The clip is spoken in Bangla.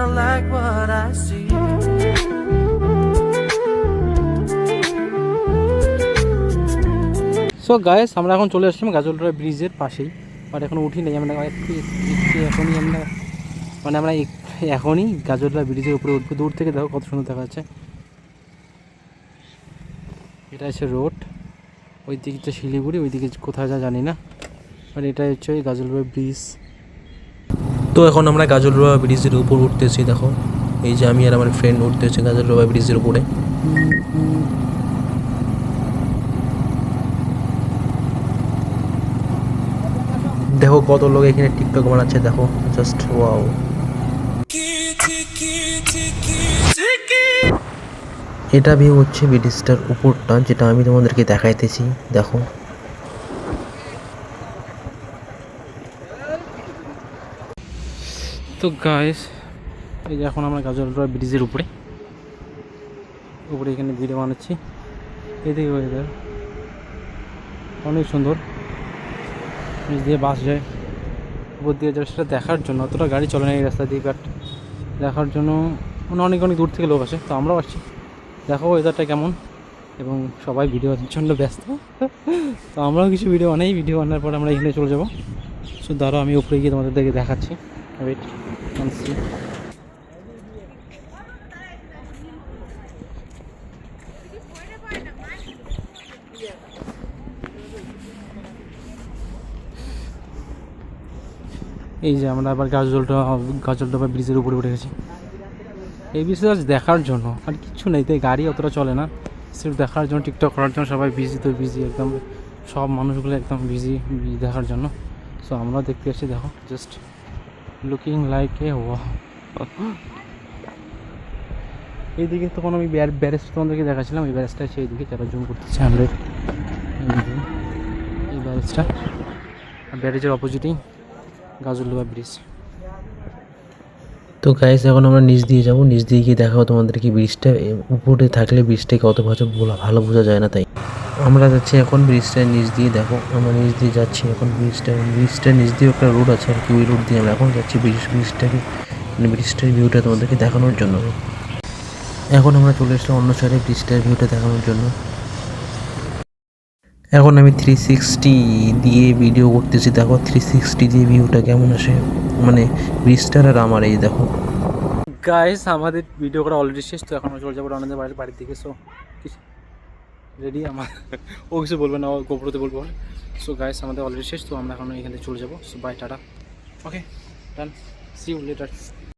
don't like what I see. So guys, আমরা এখন চলে আসলাম গাজলডোবা ব্রিজের পাশেই, বাট এখন উঠি নেই। আমরা এখনই আমরা এখনই গাজলডোবা ব্রিজের উপরে উঠবো। দূর থেকে দেখো কত সুন্দর দেখা যাচ্ছে। এটা হচ্ছে রোড, ওই দিকটা শিলিগুড়ি, ওই দিকে কোথায় যা জানি না, বাট এটা হচ্ছে ওই গাজলডোবা ব্রিজ। তো এখন আমরা গাজলডোবা ব্রিজের উপর উঠতেছি। দেখো এই যে আমি আর আমার ফ্রেন্ড উঠতেছি গাজলডোবা ব্রিজের উপরে। দেখো কত লোক এখানে টিকটক বানাচ্ছে, দেখো জাস্ট ওয়াও। এটা ভিউ হচ্ছে ব্রিজটার উপরটা, যেটা আমি তোমাদেরকে দেখাইতেছি। দেখো তো গাইস, এই যে এখন আমরা গাজলডোবা ব্রিজের উপরে এখানে ভিডিও বানাচ্ছি। এদিকে ওয়েদার অনেক সুন্দর, নিচ দিয়ে বাস যায়, উপর দিয়ে যায়, সেটা দেখার জন্য। অতটা গাড়ি চলে না এই রাস্তা দিয়ে, বাট দেখার জন্য অনেক দূর থেকে লোক আসে। তো আমরাও আসছি, দেখো ওয়েদারটা কেমন। এবং সবাই ভিডিওর জন্য ব্যস্ত, তো আমরাও কিছু ভিডিও বানার পর আমরা এখানে চলে যাবো। সো ধরো আমি উপরে গিয়ে তোমাদেরকে দেখাচ্ছি। Wait see. এই যে আমরা আবার গাজলডোবা ব্রিজের উপরে উঠে গেছি। এই ব্রিজটা আজ দেখার জন্য, আর কিচ্ছু নেই। তাই গাড়ি অতটা চলে না, সির্ফ দেখার জন্য, টিকটক করার জন্য সবাই বিজি। তো বিজি একদম, সব মানুষগুলো একদম বিজি দেখার জন্য। সো আমরাও দেখতে আসছি। দেখো just looking like a wow. এইদিকে তখন আমি ব্যারেজটা তোমাদেরকে দেখাচ্ছিলাম। এই ব্যারেজটা আছে এইদিকে, যারা জুম করতেছে আমরা। এই ব্যারেজটা, ব্যারেজের অপোজিটেই গাজলডোবা ব্রিজ। তো গাইস, এখন আমরা নিচ দিয়ে যাব। নিচ দিয়ে গিয়ে দেখাবো তোমাদেরকে ব্রিজটা। উপরে থাকলে ব্রিজটাকে অত ভালো বোঝা যায় না, তাই আমরা যাচ্ছি এখন ব্রিজটার নিচ দিয়ে। দেখো আমরা নিচ দিয়ে যাচ্ছি এখন ব্রিজটার নিচ দিয়ে একটা রোড আছে আর কি, ওই রোড দিয়ে আমরা এখন যাচ্ছি ব্রিজটার ভিউটা তোমাদেরকে দেখানোর জন্য। এখন আমরা চলে এসলাম অন্য সাইডে ব্রিজটার ভিউটা দেখানোর জন্য। এখন আমি 360 দিয়ে ভিডিও করতেছি। দেখো 360 দিয়ে ভিউটা কেমন আসে, মানে ব্রিজটার আর আমার। এই দেখো গাইস, আমাদের ভিডিও করা অলরেডি শেষ। তো এখন আমরা চলে যাবো আমাদের বাড়ির দিকে। সো রেডি আমার ও কিছু বলবে না, ও গোপ্রোতে বলবো। সো গাইস, আমাদের অলরেডি শেষ। তো আমরা এখন এখান থেকে চলে যাবো। So bye, tata. Okay done, see you letter.